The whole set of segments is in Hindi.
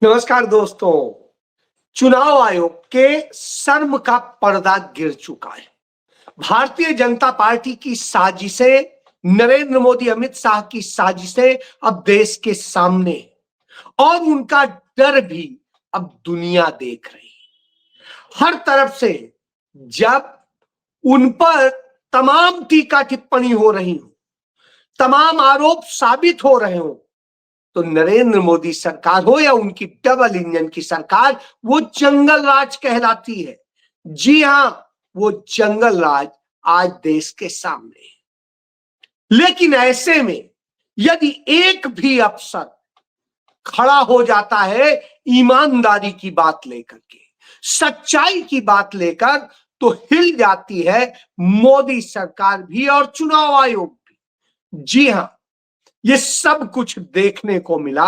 नमस्कार दोस्तों। चुनाव आयोग के शर्म का पर्दा गिर चुका है। भारतीय जनता पार्टी की साजिशें, नरेंद्र मोदी अमित शाह की साजिशें अब देश के सामने हैं और उनका डर भी अब दुनिया देख रही है। हर तरफ से जब उन पर तमाम टीका टिप्पणी हो रही हो, तमाम आरोप साबित हो रहे हो, तो नरेंद्र मोदी सरकार हो या उनकी डबल इंजन की सरकार, वो जंगल राज कहलाती है। जी हां, वो जंगल राज आज देश के सामने है। लेकिन ऐसे में यदि एक भी अफसर खड़ा हो जाता है ईमानदारी की बात लेकर के, सच्चाई की बात लेकर, तो हिल जाती है मोदी सरकार भी और चुनाव आयोग भी। जी हां, ये सब कुछ देखने को मिला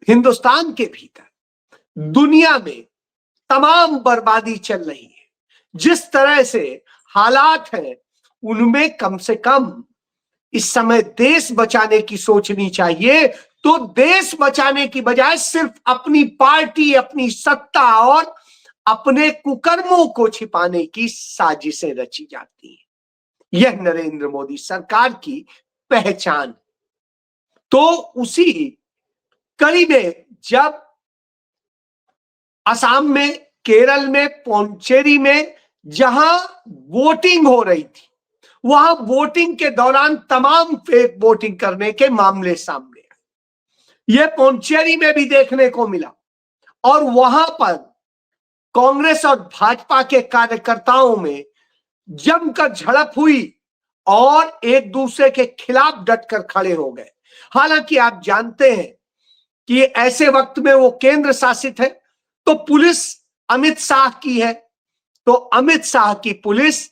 हिंदुस्तान के भीतर। दुनिया में तमाम बर्बादी चल रही है। जिस तरह से हालात हैं, उनमें कम से कम इस समय देश बचाने की सोचनी चाहिए। तो देश बचाने की बजाय सिर्फ अपनी पार्टी, अपनी सत्ता और अपने कुकर्मों को छिपाने की साजिशें रची जाती हैं। यह नरेंद्र मोदी सरकार की पहचान। तो उसी कड़ी में जब असम में, केरल में, पौंडीचेरी में जहां वोटिंग हो रही थी, वहां वोटिंग के दौरान तमाम फेक वोटिंग करने के मामले सामने आए। यह पौंडीचेरी में भी देखने को मिला और वहां पर कांग्रेस और भाजपा के कार्यकर्ताओं में जमकर झड़प हुई और एक दूसरे के खिलाफ डटकर खड़े हो गए। हालांकि आप जानते हैं कि ऐसे वक्त में वो केंद्र शासित है, तो पुलिस अमित शाह की है, तो अमित शाह की पुलिस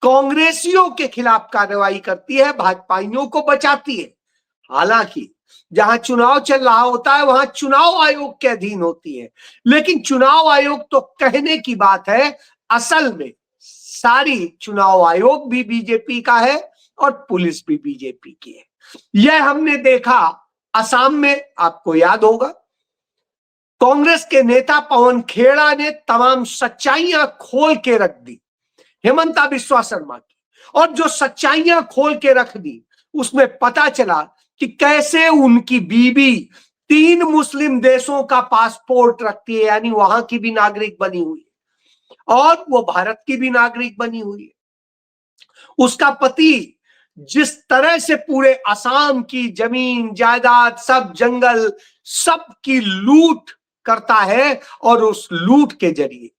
कांग्रेसियों के खिलाफ कार्रवाई करती है, भाजपाइयों को बचाती है। हालांकि जहां चुनाव चल रहा होता है वहां चुनाव आयोग के अधीन होती है। लेकिन चुनाव आयोग तो कहने की बात है, असल में सारी चुनाव आयोग भी बीजेपी का है और पुलिस भी बीजेपी की है। यह हमने देखा असम में। आपको याद होगा, कांग्रेस के नेता पवन खेड़ा ने तमाम सच्चाइयां खोल के रख दी हेमंता बिस्वा शर्मा की, और जो सच्चाइयां खोल के रख दी उसमें पता चला कि कैसे उनकी बीवी 3 मुस्लिम देशों का पासपोर्ट रखती है, यानी वहां की भी नागरिक बनी हुई है और वो भारत की भी नागरिक बनी हुई है। उसका पति जिस तरह से पूरे असम की जमीन जायदाद, सब जंगल, सब की लूट करता है और उस लूट के जरिए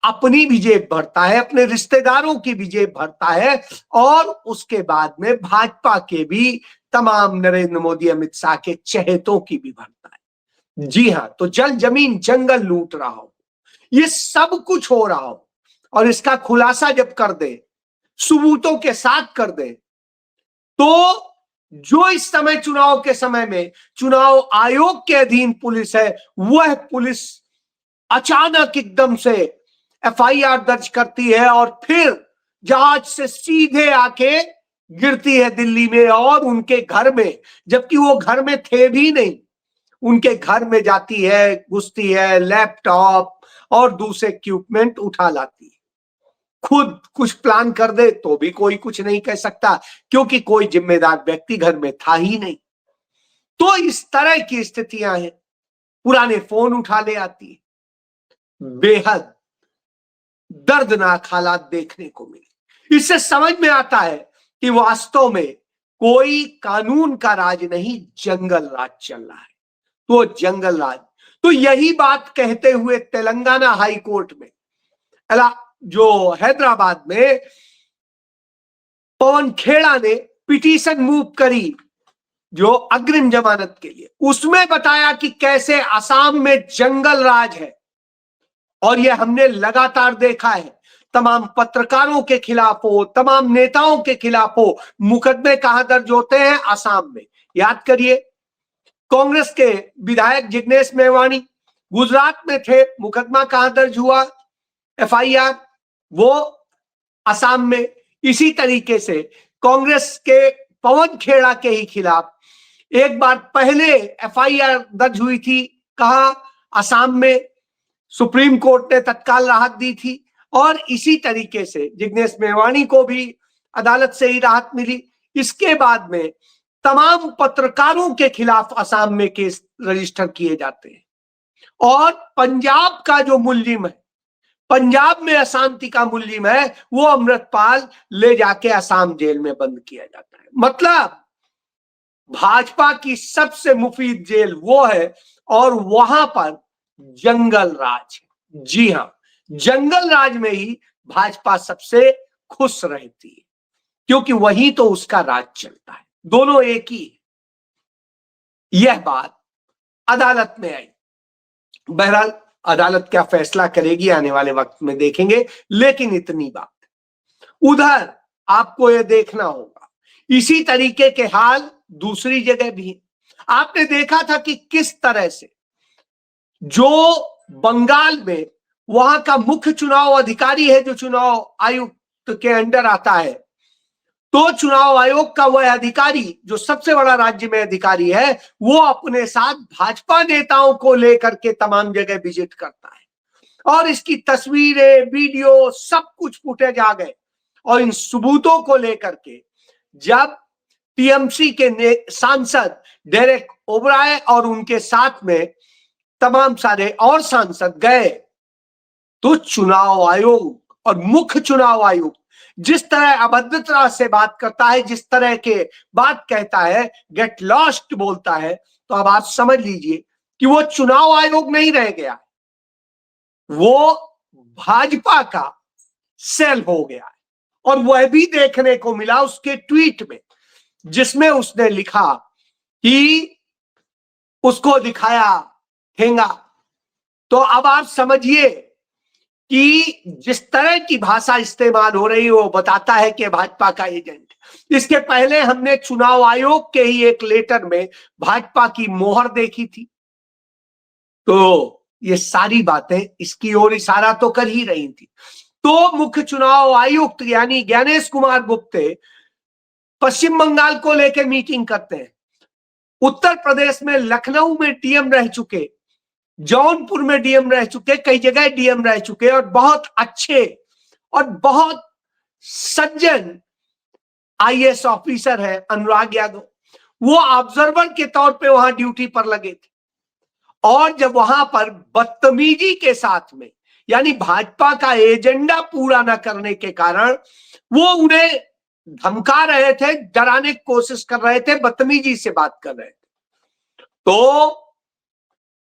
अपनी भी जेब भरता है, अपने रिश्तेदारों की भी जेब भरता है और उसके बाद में भाजपा के भी तमाम नरेंद्र मोदी अमित शाह के चहेतों की भी भरता है। जी हां, तो जल जमीन जंगल लूट रहा हो, ये सब कुछ हो रहा हो और इसका खुलासा जब कर दे, सबूतों के साथ कर दे, तो जो इस समय चुनाव के समय में चुनाव आयोग के अधीन पुलिस है, वह पुलिस अचानक एकदम से एफआईआर दर्ज करती है और फिर जहाज से सीधे आके गिरती है दिल्ली में और उनके घर में, जबकि वो घर में थे भी नहीं, उनके घर में जाती है, घुसती है, लैपटॉप और दूसरे इक्विपमेंट उठा लाती है। खुद कुछ प्लान कर दे तो भी कोई कुछ नहीं कह सकता, क्योंकि कोई जिम्मेदार व्यक्ति घर में था ही नहीं। तो इस तरह की स्थितियां हैं। पुराने फोन उठा ले आती है। बेहद दर्दनाक हालात देखने को मिले। इससे समझ में आता है कि वास्तव में कोई कानून का राज नहीं, जंगल राज चल रहा है। तो जंगल राज, तो यही बात कहते हुए तेलंगाना हाई कोर्ट में, जो हैदराबाद में पवन खेड़ा ने पिटीशन मूव करी जो अग्रिम जमानत के लिए, उसमें बताया कि कैसे असम में जंगल राज है और यह हमने लगातार देखा है। तमाम पत्रकारों के खिलाफ हो, तमाम नेताओं के खिलाफ हो, मुकदमे कहां दर्ज होते हैं? असम में। याद करिए, कांग्रेस के विधायक जिग्नेश मेवाणी गुजरात में थे, मुकदमा कहां दर्ज हुआ? एफआईआर वो असम में। इसी तरीके से कांग्रेस के पवन खेड़ा के ही खिलाफ एक बार पहले एफआईआर दर्ज हुई थी, कहां? असम में सुप्रीम कोर्ट ने तत्काल राहत दी थी, और इसी तरीके से जिग्नेश मेवाणी को भी अदालत से ही राहत मिली। इसके बाद में तमाम पत्रकारों के खिलाफ असम में केस रजिस्टर किए जाते हैं, और पंजाब का जो मुल्जिम है, पंजाब में अशांति का मुल्जिम है, वो अमृतपाल ले जाके असम जेल में बंद किया जाता है। मतलब भाजपा की सबसे मुफीद जेल वो है, और वहां पर जंगल राज है। जी हां, जंगल राज में ही भाजपा सबसे खुश रहती है, क्योंकि वही तो उसका राज चलता है। दोनों एक ही है। यह बात अदालत में आई। बहरहाल अदालत क्या फैसला करेगी आने वाले वक्त में देखेंगे, लेकिन इतनी बात। उधर आपको यह देखना होगा, इसी तरीके के हाल दूसरी जगह भी है। आपने देखा था कि किस तरह से जो बंगाल में वहां का मुख्य चुनाव अधिकारी है, जो चुनाव आयुक्त के अंडर आता है, तो चुनाव आयोग का वह अधिकारी जो सबसे बड़ा राज्य में अधिकारी है, वो अपने साथ भाजपा नेताओं को लेकर के तमाम जगह विजिट करता है, और इसकी तस्वीरें, वीडियो, सब कुछ फुटेज आ गए। और इन सबूतों को लेकर के जब टीएमसी के सांसद डेरेक ओब्राय और उनके साथ में तमाम सारे और सांसद गए, तो चुनाव आयोग और मुख्य चुनाव आयोग जिस तरह अभद्रता से बात करता है, जिस तरह के बात कहता है, गेट लॉस्ट बोलता है, तो अब आप समझ लीजिए कि वो चुनाव आयोग नहीं रह गया, वो भाजपा का सेल हो गया है। और वह भी देखने को मिला उसके ट्वीट में, जिसमें उसने लिखा कि उसको दिखाया ठेंगा। तो अब आप समझिए कि जिस तरह की भाषा इस्तेमाल हो रही है, वो बताता है कि भाजपा का एजेंट। इसके पहले हमने चुनाव आयोग के ही एक लेटर में भाजपा की मोहर देखी थी, तो ये सारी बातें इसकी ओर इशारा तो कर ही रही थी। तो मुख्य चुनाव आयुक्त यानी ज्ञानेश कुमार गुप्ते पश्चिम बंगाल को लेकर मीटिंग करते हैं। उत्तर प्रदेश में लखनऊ में डीएम रह चुके, जौनपुर में डीएम रह चुके, कई जगह डीएम रह चुके, और बहुत अच्छे और बहुत सज्जन आईएएस ऑफिसर है अनुराग यादव। वो ऑब्जर्वर के तौर पे वहां ड्यूटी पर लगे थे, और जब वहां पर बदतमीजी के साथ में, यानी भाजपा का एजेंडा पूरा न करने के कारण वो उन्हें धमका रहे थे, डराने की कोशिश कर रहे थे, बदतमीजी से बात कर रहे थे, तो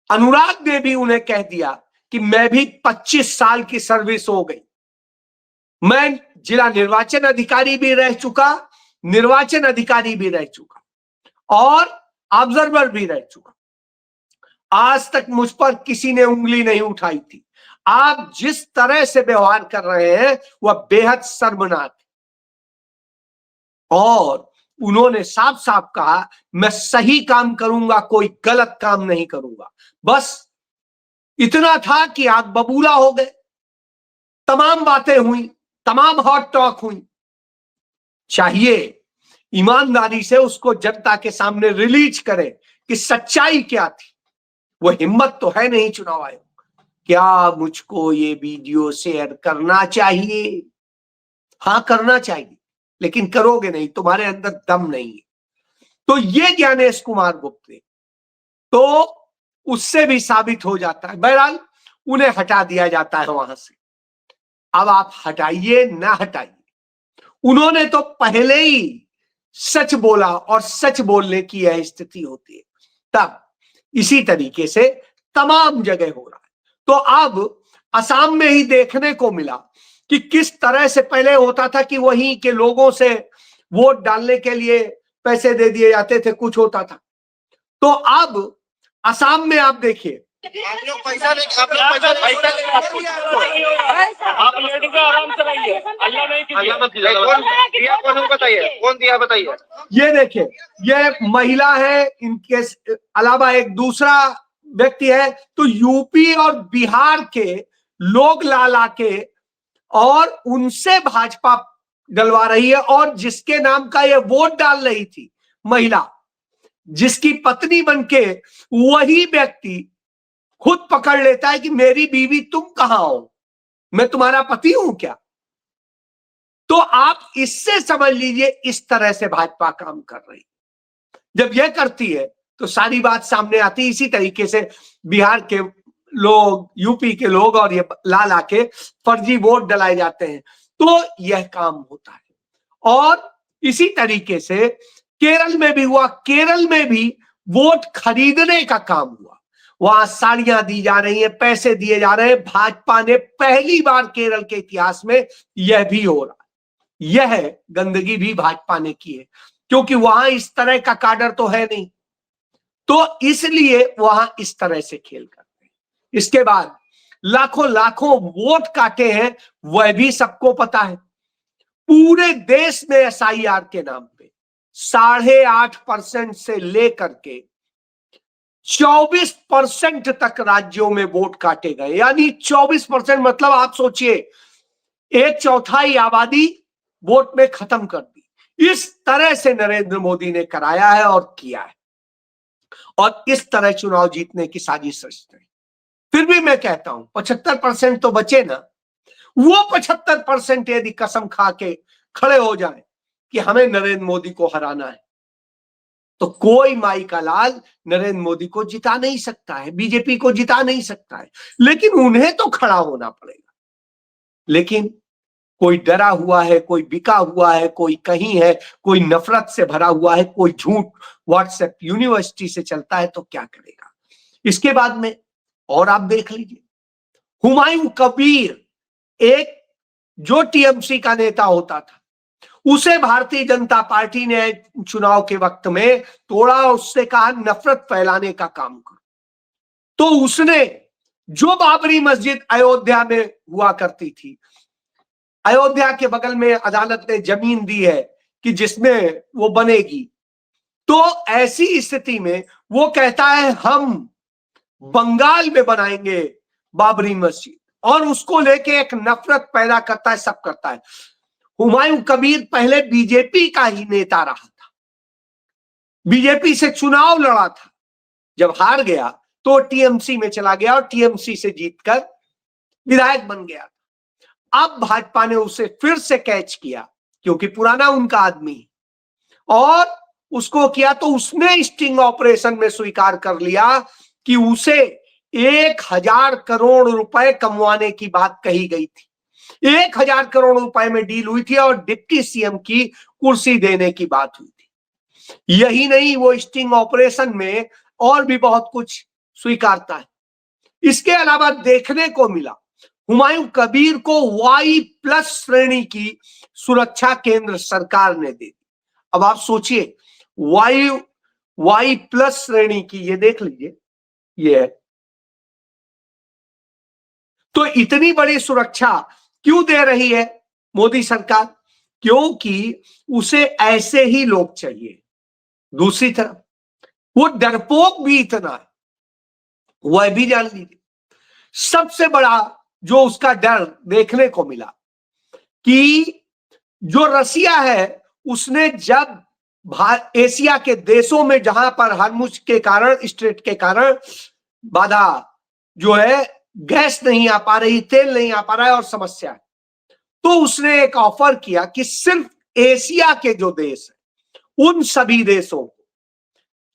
अनुराग ने भी उन्हें कह दिया कि मैं भी 25 साल की सर्विस हो गई, मैं जिला निर्वाचन अधिकारी भी रह चुका, निर्वाचन अधिकारी भी रह चुका, और ऑब्जर्वर भी रह चुका। आज तक मुझ पर किसी ने उंगली नहीं उठाई थी। आप जिस तरह से व्यवहार कर रहे हैं वह बेहद शर्मनाक है। और उन्होंने साफ साफ कहा, मैं सही काम करूंगा, कोई गलत काम नहीं करूंगा। बस इतना था कि आग बबूला हो गए, तमाम बातें हुई, तमाम हॉट टॉक हुई। चाहिए ईमानदारी से उसको जनता के सामने रिलीज करें कि सच्चाई क्या थी। वो हिम्मत तो है नहीं चुनाव आयोग। क्या मुझको ये वीडियो शेयर करना चाहिए? हाँ, करना चाहिए, लेकिन करोगे नहीं, तुम्हारे अंदर दम नहीं है। तो ये ज्ञानेश कुमार गुप्ते, तो उससे भी साबित हो जाता है। बहरहाल उन्हें हटा दिया जाता है वहां से। अब आप हटाइए ना हटाइए, उन्होंने तो पहले ही सच बोला, और सच बोलने की यह स्थिति होती है। तब इसी तरीके से तमाम जगह हो रहा है। तो अब असम में ही देखने को मिला कि किस तरह से पहले होता था कि वहीं के लोगों से वोट डालने के लिए पैसे दे दिए जाते थे, कुछ होता था। तो अब असम में आप देखिए, आप लोग पैसा नहीं, आप लेडीज आराम से रहिए, अल्लाह नहीं कीजिए। कौन दिया, कौन बताइए, कौन दिया बताइए। ये देखिए, ये महिला है, इनके अलावा एक दूसरा व्यक्ति है। तो यूपी और बिहार के लोग ला के और उनसे भाजपा डलवा रही है, और जिसके नाम का ये वोट डाल रही थी महिला, जिसकी पत्नी बनके वही व्यक्ति खुद पकड़ लेता है कि मेरी बीवी तुम कहां हो, मैं तुम्हारा पति हूं क्या। तो आप इससे समझ लीजिए इस तरह से भाजपा काम कर रही। जब यह करती है तो सारी बात सामने आती है। इसी तरीके से बिहार के लोग, यूपी के लोग और ये ला ला के फर्जी वोट डलाए जाते हैं, तो यह काम होता है। और इसी तरीके से केरल में भी हुआ। केरल में भी वोट खरीदने का काम हुआ। वहां साड़ियां दी जा रही हैं, पैसे दिए जा रहे हैं। भाजपा ने पहली बार केरल के इतिहास में यह भी हो रहा है। यह गंदगी भी भाजपा ने की है, क्योंकि वहां इस तरह का काडर तो है नहीं, तो इसलिए वहां इस तरह से खेल करते हैं। इसके बाद लाखों लाखों वोट काटे हैं, वह भी सबको पता है। पूरे देश में एसआईआर के नाम पे 8.5% से लेकर के 24% तक राज्यों में वोट काटे गए। यानी 24% मतलब आप सोचिए, 1/4 आबादी वोट में खत्म कर दी। इस तरह से नरेंद्र मोदी ने कराया है और किया है, और इस तरह चुनाव जीतने की साजिश रचते हैं। फिर भी मैं कहता हूं 75% तो बचे ना। वो 75% यदि कसम खा के खड़े हो जाए कि हमें नरेंद्र मोदी को हराना है, तो कोई माई का लाल नरेंद्र मोदी को जिता नहीं सकता है, बीजेपी को जिता नहीं सकता है। लेकिन उन्हें तो खड़ा होना पड़ेगा। लेकिन कोई डरा हुआ है, कोई बिका हुआ है, कोई कहीं है, कोई नफरत से भरा हुआ है, कोई झूठ व्हाट्सएप यूनिवर्सिटी से चलता है, तो क्या करेगा। इसके बाद में और आप देख लीजिए, हुमायूं कबीर, एक जो टीएमसी का नेता होता था, उसे भारतीय जनता पार्टी ने चुनाव के वक्त में तोड़ा, उससे कहा नफरत फैलाने का काम करो। तो उसने जो बाबरी मस्जिद अयोध्या में हुआ करती थी, अयोध्या के बगल में अदालत ने जमीन दी है कि जिसमें वो बनेगी, तो ऐसी स्थिति में वो कहता है हम बंगाल में बनाएंगे बाबरी मस्जिद, और उसको लेके एक नफरत पैदा करता है, सब करता है। हुमायूं कबीर पहले बीजेपी का ही नेता रहा था, बीजेपी से चुनाव लड़ा था। जब हार गया तो टीएमसी में चला गया और टीएमसी से जीतकर विधायक बन गया। अब भाजपा ने उसे फिर से कैच किया, क्योंकि पुराना उनका आदमी, और उसको किया तो उसने स्टिंग ऑपरेशन में स्वीकार कर लिया कि उसे 1,000 करोड़ रुपए कमवाने की बात कही गई थी। 1,000 करोड़ रुपए में डील हुई थी और डिप्टी सीएम की कुर्सी देने की बात हुई थी। यही नहीं, वो स्टिंग ऑपरेशन में और भी बहुत कुछ स्वीकारता है। इसके अलावा देखने को मिला, हुमायूं कबीर को Y+ श्रेणी की सुरक्षा केंद्र सरकार ने दे दी। अब आप सोचिए, Y+ श्रेणी की, ये देख लीजिए, ये है। तो इतनी बड़ी सुरक्षा क्यों दे रही है मोदी सरकार? क्योंकि उसे ऐसे ही लोग चाहिए। दूसरी तरफ वो डरपोक भी इतना है, वह भी जान लीजिए। सबसे बड़ा जो उसका डर देखने को मिला कि जो रसिया है, उसने जब एशिया के देशों में जहां पर हरमुज के कारण, स्ट्रेट के कारण बाधा जो है, गैस नहीं आ पा रही, तेल नहीं आ पा रहा है और समस्या है, तो उसने एक ऑफर किया कि सिर्फ एशिया के जो देश है, उन सभी देशों को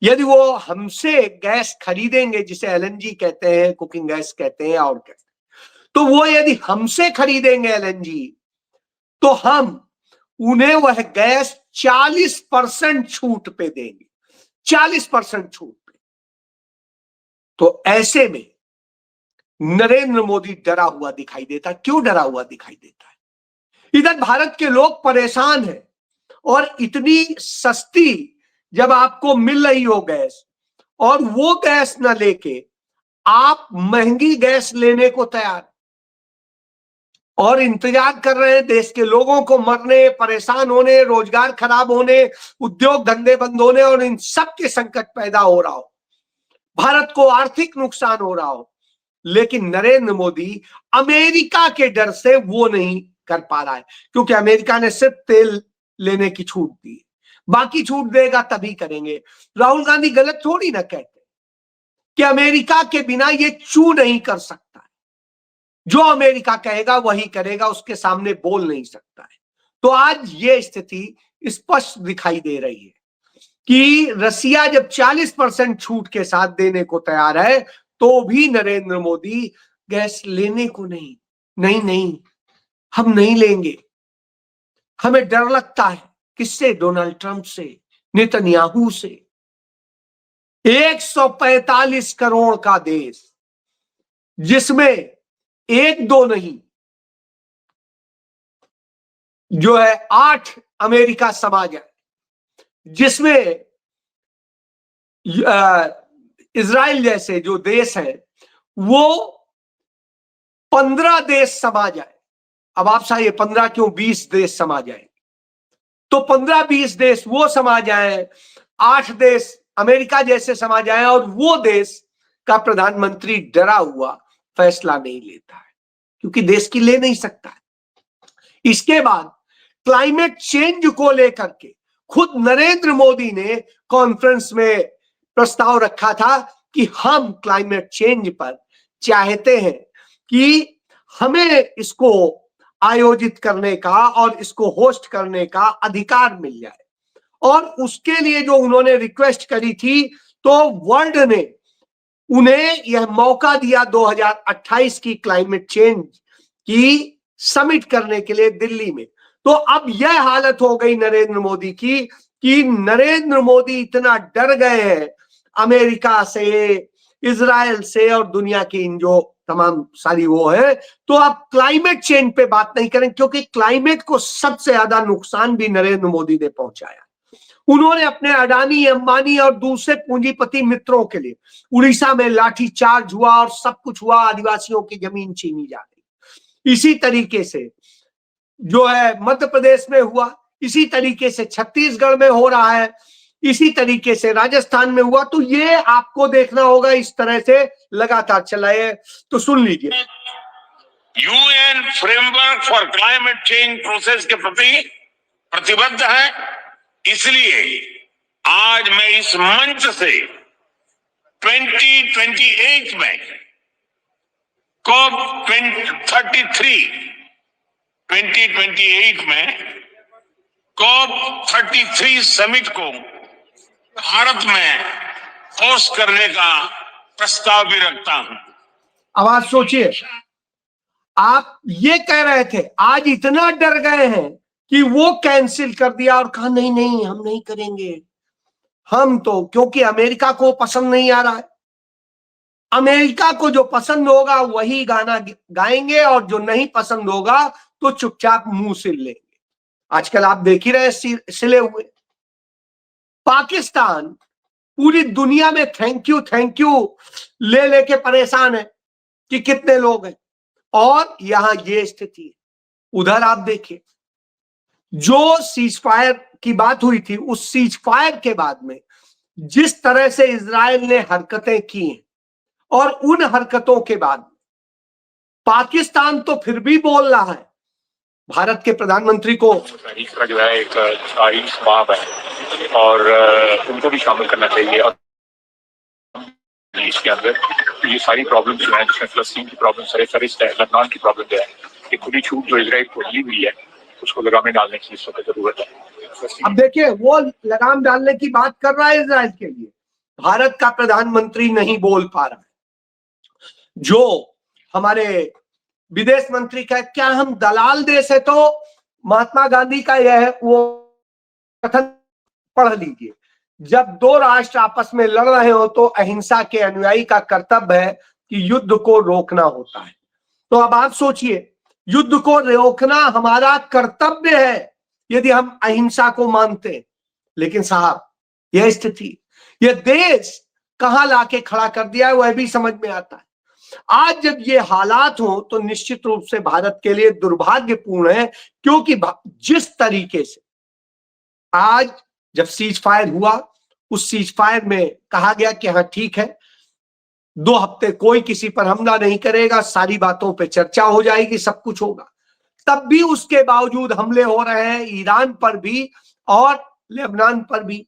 यदि वो हमसे गैस खरीदेंगे, जिसे एलएनजी कहते हैं, कुकिंग गैस कहते हैं और कहते हैं, तो वो यदि हमसे खरीदेंगे एलएनजी, तो हम उन्हें वह गैस 40% छूट पे देंगे, 40% छूट पे। तो ऐसे में नरेंद्र मोदी डरा हुआ दिखाई देता। क्यों डरा हुआ दिखाई देता है? इधर भारत के लोग परेशान हैं, और इतनी सस्ती जब आपको मिल रही हो गैस, और वो गैस न लेके आप महंगी गैस लेने को तैयार और इंतजार कर रहे हैं, देश के लोगों को मरने, परेशान होने, रोजगार खराब होने, उद्योग धंधे बंद होने और इन सब के संकट पैदा हो रहा हो, भारत को आर्थिक नुकसान हो रहा हो, लेकिन नरेंद्र मोदी अमेरिका के डर से वो नहीं कर पा रहा है, क्योंकि अमेरिका ने सिर्फ तेल लेने की छूट दी, बाकी छूट देगा तभी करेंगे। राहुल गांधी गलत थोड़ी ना कहते, कि अमेरिका के बिना ये चू नहीं कर सकता है, जो अमेरिका कहेगा वही करेगा, उसके सामने बोल नहीं सकता है। तो आज ये स्थिति स्पष्ट दिखाई दे रही है कि रसिया जब 40% छूट के साथ देने को तैयार है तो भी नरेंद्र मोदी गैस लेने को नहीं, नहीं नहीं हम नहीं लेंगे। हमें डर लगता है किससे? डोनाल्ड ट्रंप से, नेतन्याहू से। 145 करोड़ का देश जिसमें एक दो नहीं जो है 8 अमेरिका समाज है, जिसमें इजराइल जैसे जो देश है वो 15 देश समा जाए। अब आप चाहिए 15 क्यों, 20 देश समा जाए, तो 15-20 देश वो समा जाए, 8 देश अमेरिका जैसे समा जाए, और वो देश का प्रधानमंत्री डरा हुआ फैसला नहीं लेता है क्योंकि देश की ले नहीं सकता है। इसके बाद क्लाइमेट चेंज को लेकर के खुद नरेंद्र मोदी ने कॉन्फ्रेंस में प्रस्ताव रखा था कि हम क्लाइमेट चेंज पर चाहते हैं कि हमें इसको आयोजित करने का और इसको होस्ट करने का अधिकार मिल जाए। और उसके लिए जो उन्होंने रिक्वेस्ट करी थी तो वर्ल्ड ने उन्हें यह मौका दिया 2028 की क्लाइमेट चेंज की समिट करने के लिए दिल्ली में। तो अब यह हालत हो गई नरेंद्र मोदी की कि नरेंद्र मोदी इतना डर गए हैं अमेरिका से, इजराइल से और दुनिया की इन जो तमाम सारी वो है, तो आप क्लाइमेट चेंज पे बात नहीं करें क्योंकि क्लाइमेट को सबसे ज्यादा नुकसान भी नरेंद्र मोदी ने पहुंचाया। उन्होंने अपने अडानी, अंबानी और दूसरे पूंजीपति मित्रों के लिए उड़ीसा में लाठीचार्ज हुआ और सब कुछ हुआ, आदिवासियों की जमीन छीनी जा गई। इसी तरीके से जो है मध्य प्रदेश में हुआ, इसी तरीके से छत्तीसगढ़ में हो रहा है, इसी तरीके से राजस्थान में हुआ। तो ये आपको देखना होगा, इस तरह से लगातार चला है। तो सुन लीजिए, UN framework for climate change process के प्रति प्रतिबद्ध है, इसलिए आज मैं इस मंच से 2028 में COP 2028 में COP 33 समिट को भारत में होस्ट करने का प्रस्ताव भी रखता हूं। अब आप सोचिए, आप ये कह रहे थे, आज इतना डर गए हैं कि वो कैंसिल कर दिया और कहा नहीं नहीं हम नहीं करेंगे। हम तो क्योंकि अमेरिका को पसंद नहीं आ रहा है, अमेरिका को जो पसंद होगा वही गाना गाएंगे और जो नहीं पसंद होगा तो चुपचाप मुंह सिल लेंगे। आजकल आप देख ही रहे सिले हुए। पाकिस्तान पूरी दुनिया में थैंक यू ले लेके परेशान है कि कितने लोग हैं, और यहां ये स्थिति है। उधर आप देखिए, जो सीज फायर की बात हुई थी, उस सीज फायर के बाद में जिस तरह से इजराइल ने हरकतें की हैं, और उन हरकतों के बाद पाकिस्तान तो फिर भी बोल रहा है भारत के प्रधानमंत्री को इसका जो है एक सारी स्वाब है और उनको भी शामिल करना चाहिए। और इसके अंदर ये सारी प्रॉब्लम जो है, जिसमें फलस्तीन की प्रॉब्लम है, लबनान की प्रॉब्लम जो है, ये खुली छूट जो इजराइल को दी हुई है उसको लगाम डालने की इस वक्त जरूरत है। अब देखिए, वो लगाम डालने की बात कर रहा है इजराइल के लिए, भारत का प्रधानमंत्री नहीं बोल पा रहा है। जो हमारे विदेश मंत्री का क्या हम दलाल देश है, तो महात्मा गांधी का यह वो कथन पढ़ लीजिए, जब दो राष्ट्र आपस में लड़ रहे हो तो अहिंसा के अनुयायी का कर्तव्य है कि युद्ध को रोकना होता है। तो अब आप सोचिए, युद्ध को रोकना हमारा कर्तव्य है यदि हम अहिंसा को मानते, लेकिन साहब यह स्थिति, यह देश कहां लाके खड़ा कर दिया है वह भी समझ में आता है। आज जब ये हालात हो तो निश्चित रूप से भारत के लिए दुर्भाग्यपूर्ण है, क्योंकि जिस तरीके से आज जब सीज फायर हुआ, उस सीज फायर में कहा गया कि हाँ ठीक है, 2 हफ्ते कोई किसी पर हमला नहीं करेगा, सारी बातों पे चर्चा हो जाएगी, सब कुछ होगा, तब भी उसके बावजूद हमले हो रहे हैं ईरान पर भी और लेबनान पर भी।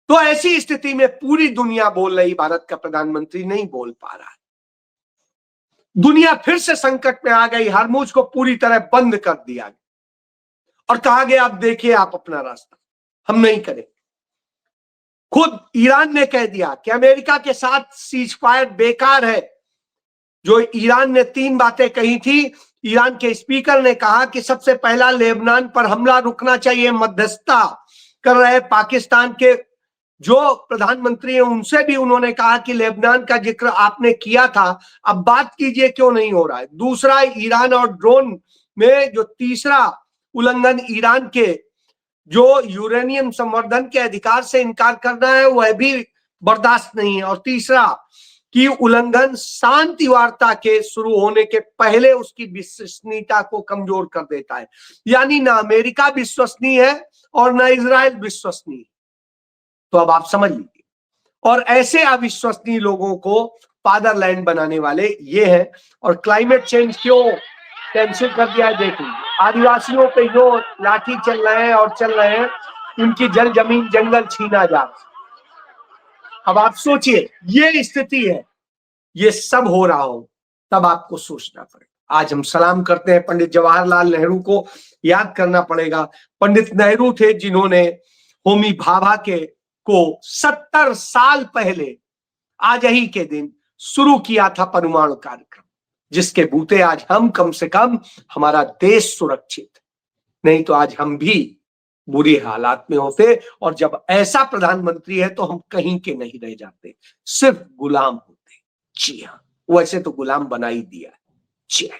तो ऐसी स्थिति में पूरी दुनिया बोल रही, भारत का प्रधानमंत्री नहीं बोल पा रहा है। दुनिया फिर से संकट में आ गई, हरमुज को पूरी तरह बंद कर दिया गया और कहा गया अब देखिए आप अपना रास्ता, हम नहीं करेंगे। खुद ईरान ने कह दिया कि अमेरिका के साथ सीज फायर बेकार है। जो ईरान ने 3 बातें कही थी, ईरान के स्पीकर ने कहा कि सबसे पहला लेबनान पर हमला रुकना चाहिए, मध्यस्थता कर रहे पाकिस्तान के जो प्रधानमंत्री हैं उनसे भी उन्होंने कहा कि लेबनान का जिक्र आपने किया था, अब बात कीजिए क्यों नहीं हो रहा है। दूसरा, ईरान और ड्रोन में जो तीसरा उल्लंघन ईरान के जो यूरेनियम संवर्धन के अधिकार से इनकार करना है वह भी बर्दाश्त नहीं है। और तीसरा कि उल्लंघन शांति वार्ता के शुरू होने के पहले उसकी विश्वसनीयता को कमजोर कर देता है। यानी ना अमेरिका विश्वसनीय है और ना इजराइल विश्वसनीय। तो अब आप समझ लीजिए। और ऐसे अविश्वसनीय लोगों को फादरलैंड बनाने वाले ये हैं। और क्लाइमेट चेंज क्यों कैंसिल कर दिया है, देखिए आदिवासियों पे जो लाठी चल रहे हैं और चल रहे हैं, उनकी जल जमीन जंगल छीना जा रहा है। अब आप सोचिए ये स्थिति है, ये सब हो रहा हो, तब आपको सोचना पड़ेगा। आज हम सलाम करते हैं पंडित जवाहरलाल नेहरू को, याद करना पड़ेगा। पंडित नेहरू थे जिन्होंने होमी भाभा को 70 साल पहले आज ही के दिन शुरू किया था परमाणु कार्यक्रम, जिसके बूते आज हम कम से कम हमारा देश सुरक्षित, नहीं तो आज हम भी बुरी हालात में होते। और जब ऐसा प्रधानमंत्री है तो हम कहीं के नहीं रह जाते, सिर्फ गुलाम होते। जी हाँ, वैसे तो गुलाम बना ही दिया। जी हाँ।